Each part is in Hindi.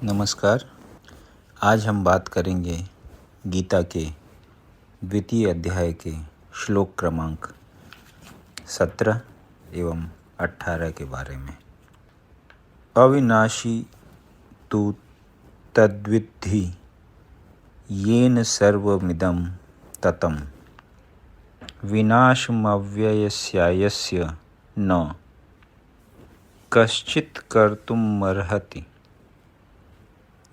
नमस्कार। आज हम बात करेंगे गीता के द्वितीय अध्याय के श्लोक क्रमांक 17 एवं 18 के बारे में। अविनाशी तु तद्विद्धि येन सर्वमिदं ततं विनाशमव्ययस्यायस्य न कश्चित् कर्तुमर्हति।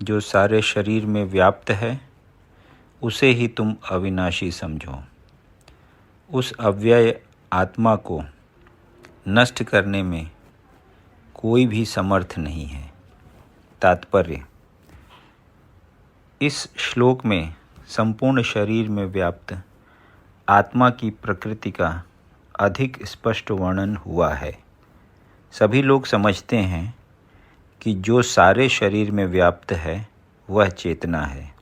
जो सारे शरीर में व्याप्त है उसे ही तुम अविनाशी समझो। उस अव्यय आत्मा को नष्ट करने में कोई भी समर्थ नहीं है। तात्पर्य: इस श्लोक में संपूर्ण शरीर में व्याप्त आत्मा की प्रकृति का अधिक स्पष्ट वर्णन हुआ है। सभी लोग समझते हैं कि जो सारे शरीर में व्याप्त है वह चेतना है।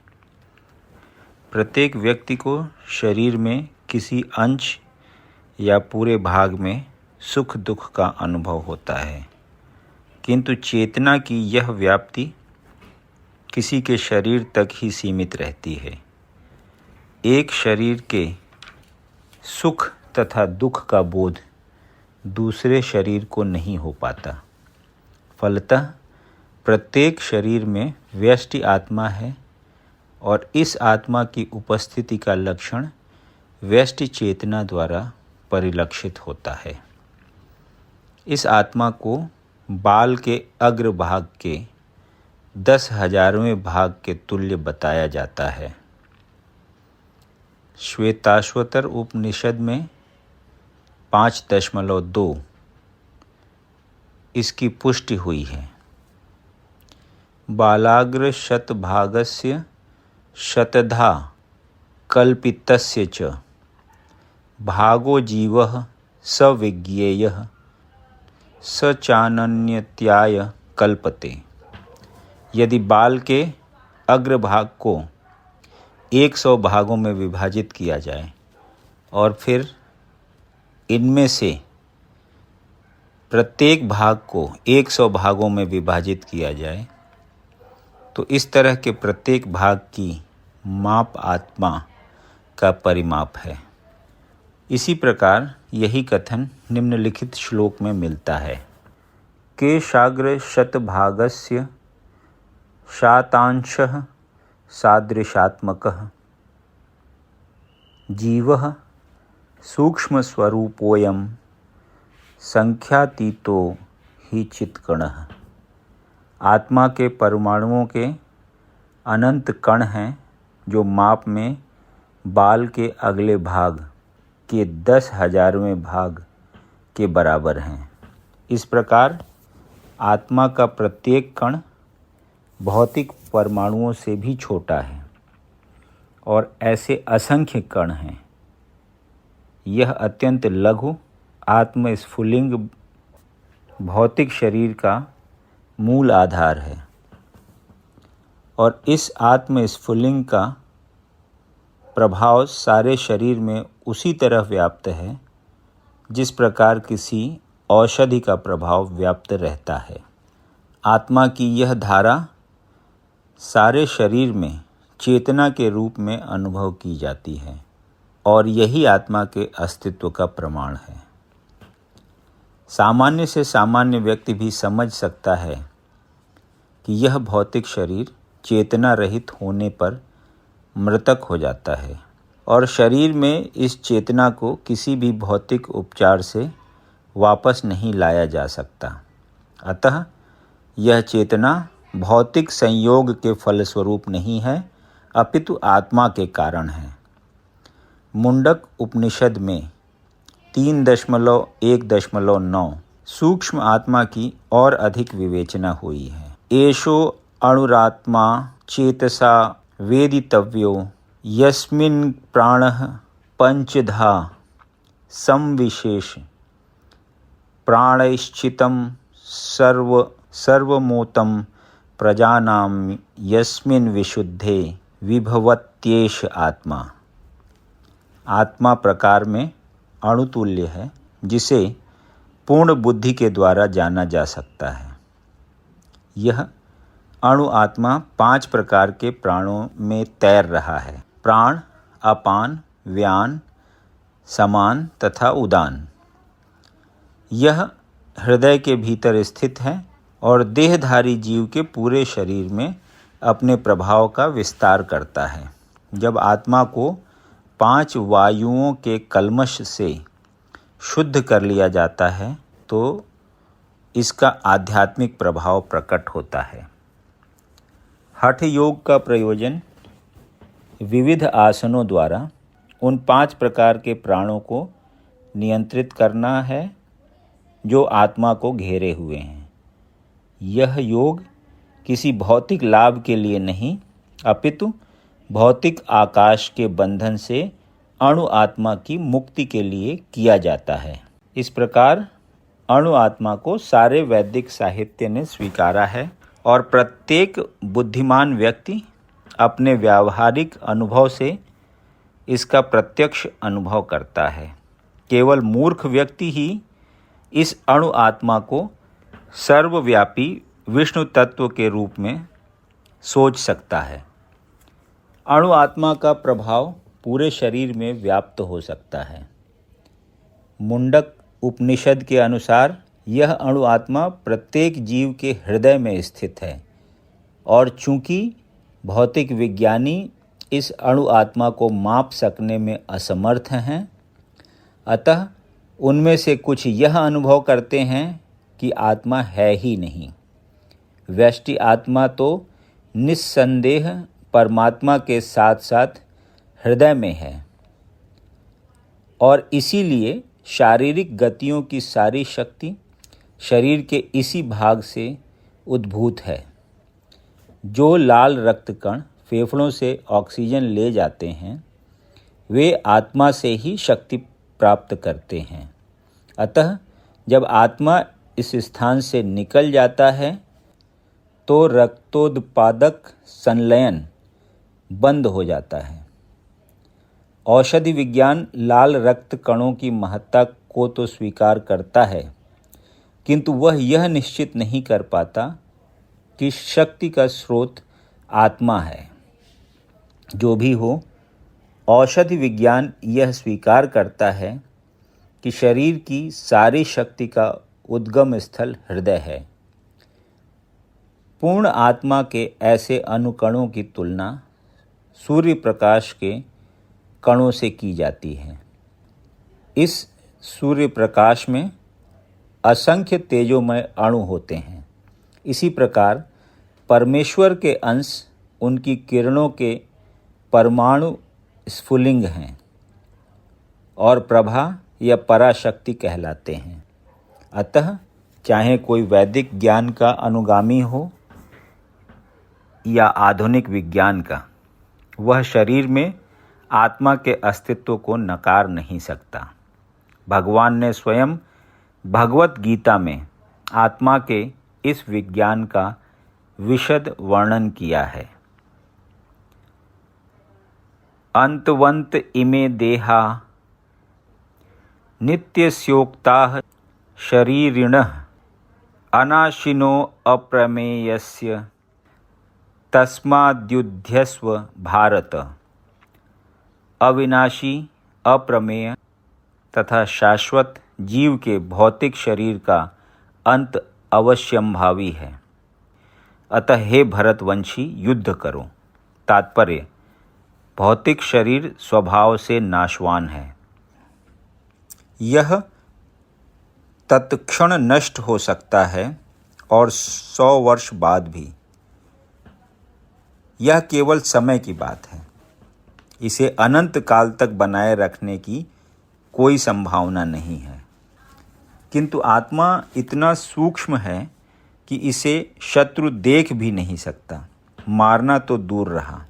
प्रत्येक व्यक्ति को शरीर में किसी अंश या पूरे भाग में सुख दुख का अनुभव होता है, किंतु चेतना की यह व्याप्ति किसी के शरीर तक ही सीमित रहती है। एक शरीर के सुख तथा दुख का बोध दूसरे शरीर को नहीं हो पाता। फलतः प्रत्येक शरीर में व्यष्टि आत्मा है और इस आत्मा की उपस्थिति का लक्षण व्यष्टि चेतना द्वारा परिलक्षित होता है। इस आत्मा को बाल के अग्रभाग के 10,000वें भाग के तुल्य बताया जाता है। श्वेताश्वतर उपनिषद में 5.2 इसकी पुष्टि हुई है। बालाग्र शतभागस्य शतधा कल्पितस्य च भागो जीवः स विज्ञेयः स चानन्यत्याय कल्पते। यदि बाल के अग्रभाग को 100 भागों में विभाजित किया जाए और फिर इनमें से प्रत्येक भाग को 100 भागों में विभाजित किया जाए तो इस तरह के प्रत्येक भाग की माप आत्मा का परिमाप है। इसी प्रकार यही कथन निम्नलिखित श्लोक में मिलता है। केशाग्र शतभागस्य शातांशः सादृशात्मकः जीवः सूक्ष्मस्वरूपोऽयं संख्यातीतो हि चित्कणः। आत्मा के परमाणुओं के अनंत कण हैं जो माप में बाल के अगले भाग के 10,000वें भाग के बराबर हैं। इस प्रकार आत्मा का प्रत्येक कण भौतिक परमाणुओं से भी छोटा है और ऐसे असंख्य कण हैं। यह अत्यंत लघु आत्मस्फुलिंग भौतिक शरीर का मूल आधार है और इस आत्मस्फुलिंग का प्रभाव सारे शरीर में उसी तरह व्याप्त है जिस प्रकार किसी औषधि का प्रभाव व्याप्त रहता है। आत्मा की यह धारा सारे शरीर में चेतना के रूप में अनुभव की जाती है और यही आत्मा के अस्तित्व का प्रमाण है। सामान्य से सामान्य व्यक्ति भी समझ सकता है कि यह भौतिक शरीर चेतना रहित होने पर मृतक हो जाता है और शरीर में इस चेतना को किसी भी भौतिक उपचार से वापस नहीं लाया जा सकता। अतः यह चेतना भौतिक संयोग के फलस्वरूप नहीं है अपितु आत्मा के कारण है। मुंडक उपनिषद में 3.1.9 सूक्ष्म आत्मा की और अधिक विवेचना हुई है। एषो अणुरात्मा चेतसा वेदितव्यो यस्मिन् प्राणः पंचधा संविशेष प्राणैश्चितं सर्वमोतं प्रजानां यस्मिन् विशुद्धे विभवत्येष आत्मा। आत्मा प्रकार में अणुतुल्य है जिसे पूर्ण बुद्धि के द्वारा जाना जा सकता है। यह अणु आत्मा 5 प्रकार के प्राणों में तैर रहा है। प्राण, अपान, व्यान, समान तथा उदान। यह हृदय के भीतर स्थित है और देहधारी जीव के पूरे शरीर में अपने प्रभाव का विस्तार करता है। जब आत्मा को 5 वायुओं के कल्मश से शुद्ध कर लिया जाता है तो इसका आध्यात्मिक प्रभाव प्रकट होता है। हठ योग का प्रयोजन विविध आसनों द्वारा उन 5 प्रकार के प्राणों को नियंत्रित करना है जो आत्मा को घेरे हुए हैं। यह योग किसी भौतिक लाभ के लिए नहीं अपितु भौतिक आकाश के बंधन से अणु आत्मा की मुक्ति के लिए किया जाता है। इस प्रकार अणु आत्मा को सारे वैदिक साहित्य ने स्वीकारा है और प्रत्येक बुद्धिमान व्यक्ति अपने व्यावहारिक अनुभव से इसका प्रत्यक्ष अनुभव करता है। केवल मूर्ख व्यक्ति ही इस अणु आत्मा को सर्वव्यापी विष्णु तत्व के रूप में सोच सकता है। अणु आत्मा का प्रभाव पूरे शरीर में व्याप्त हो सकता है। मुंडक उपनिषद के अनुसार यह अणु आत्मा प्रत्येक जीव के हृदय में स्थित है और चूंकि भौतिक विज्ञानी इस अणु आत्मा को माप सकने में असमर्थ हैं, अतः उनमें से कुछ यह अनुभव करते हैं कि आत्मा है ही नहीं। व्यष्टि आत्मा तो निस्संदेह परमात्मा के साथ साथ हृदय में है और इसीलिए शारीरिक गतियों की सारी शक्ति शरीर के इसी भाग से उद्भूत है। जो लाल रक्त कण फेफड़ों से ऑक्सीजन ले जाते हैं वे आत्मा से ही शक्ति प्राप्त करते हैं। अतः जब आत्मा इस स्थान से निकल जाता है तो रक्तोत्पादक संलयन बंद हो जाता है। औषधि विज्ञान लाल रक्त कणों की महत्ता को तो स्वीकार करता है, किंतु वह यह निश्चित नहीं कर पाता कि शक्ति का स्रोत आत्मा है। जो भी हो, औषधि विज्ञान यह स्वीकार करता है कि शरीर की सारी शक्ति का उद्गम स्थल हृदय है। पूर्ण आत्मा के ऐसे अणुकणों की तुलना सूर्य प्रकाश के कणों से की जाती है। इस सूर्य प्रकाश में असंख्य तेजोमय अणु होते हैं। इसी प्रकार परमेश्वर के अंश उनकी किरणों के परमाणु स्फुलिंग हैं और प्रभा या पराशक्ति कहलाते हैं। अतः चाहे कोई वैदिक ज्ञान का अनुगामी हो या आधुनिक विज्ञान का, वह शरीर में आत्मा के अस्तित्व को नकार नहीं सकता। भगवान ने स्वयं भगवत गीता में आत्मा के इस विज्ञान का विशद वर्णन किया है। अंतवंत इमे देहा नित्यस्योक्ताः शरीरिणः अनाशिनो अप्रमेयस्य तस्माद्युध्यस्व भारत। अविनाशी, अप्रमेय तथा शाश्वत जीव के भौतिक शरीर का अंत अवश्यंभावी है। अतः हे भरतवंशी, युद्ध करो। तात्पर्य: भौतिक शरीर स्वभाव से नाशवान है। यह तत्क्षण नष्ट हो सकता है और 100 वर्ष बाद भी। यह केवल समय की बात है। इसे अनंत काल तक बनाए रखने की कोई संभावना नहीं है। किंतु आत्मा इतना सूक्ष्म है कि इसे शत्रु देख भी नहीं सकता, मारना तो दूर रहा।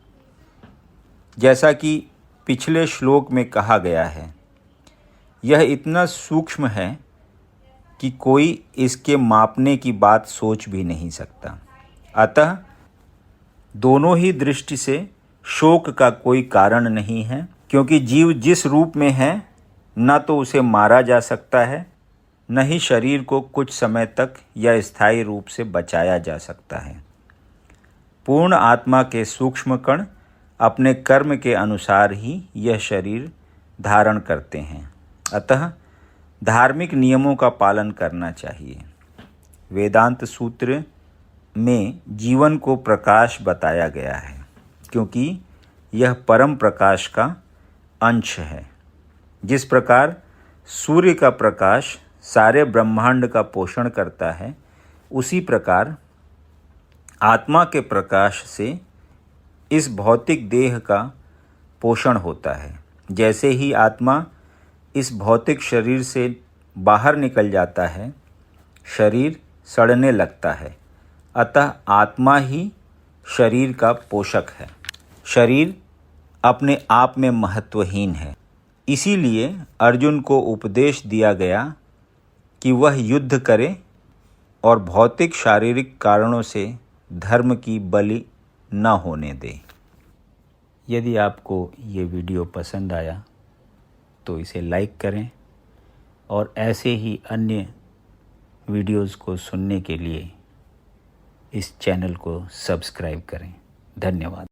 जैसा कि पिछले श्लोक में कहा गया है, यह इतना सूक्ष्म है कि कोई इसके मापने की बात सोच भी नहीं सकता। अतः दोनों ही दृष्टि से शोक का कोई कारण नहीं है, क्योंकि जीव जिस रूप में है न तो उसे मारा जा सकता है, न ही शरीर को कुछ समय तक या स्थायी रूप से बचाया जा सकता है। पूर्ण आत्मा के सूक्ष्म कण अपने कर्म के अनुसार ही यह शरीर धारण करते हैं। अतः धार्मिक नियमों का पालन करना चाहिए। वेदांत सूत्र में जीवन को प्रकाश बताया गया है, क्योंकि यह परम प्रकाश का अंश है। जिस प्रकार सूर्य का प्रकाश सारे ब्रह्मांड का पोषण करता है, उसी प्रकार आत्मा के प्रकाश से इस भौतिक देह का पोषण होता है। जैसे ही आत्मा इस भौतिक शरीर से बाहर निकल जाता है, शरीर सड़ने लगता है। अतः आत्मा ही शरीर का पोषक है। शरीर अपने आप में महत्वहीन है। इसीलिए अर्जुन को उपदेश दिया गया कि वह युद्ध करे और भौतिक शारीरिक कारणों से धर्म की बलि न होने दे। यदि आपको ये वीडियो पसंद आया तो इसे लाइक करें और ऐसे ही अन्य वीडियोज़ को सुनने के लिए इस चैनल को सब्सक्राइब करें। धन्यवाद।